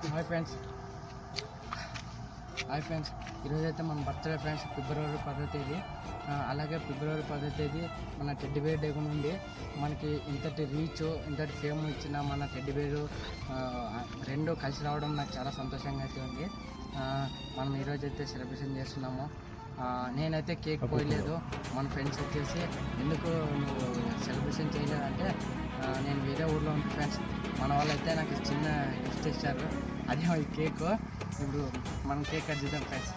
Hi friends ఈరోజు అయితే మన బర్త్డే ఫ్రెండ్స్ ఫిబ్రవరి 10వ తేదీ. అలాగే ఫిబ్రవరి 10వ తేదీ మన టెడ్డీ బేర్ డే కూడా ఉంది. మనకి ఇంతటి రీచ్ ఇంతటి ఫేమ్ ఇచ్చిన మన టెడ్డీ బేరు రెండు కలిసి రావడం నాకు చాలా సంతోషంగా అయితే ఉంది. మనం ఈరోజు అయితే సెలబ్రేషన్ చేస్తున్నాము. నేనైతే కేక్ పోయలేదు. మన ఫ్రెండ్స్ వచ్చేసి ఎందుకు నువ్వు సెలబ్రేషన్ చేయలేదంటే నేను వేరే ఊళ్ళో ఉంది ఫ్రెండ్స్. మన వాళ్ళు అయితే నాకు చిన్న గిఫ్ట్ ఇచ్చారు, అదే ఈ కేక్. ఇప్పుడు మనం కేక్ కట్ చేద్దాం ఫ్రెండ్స్.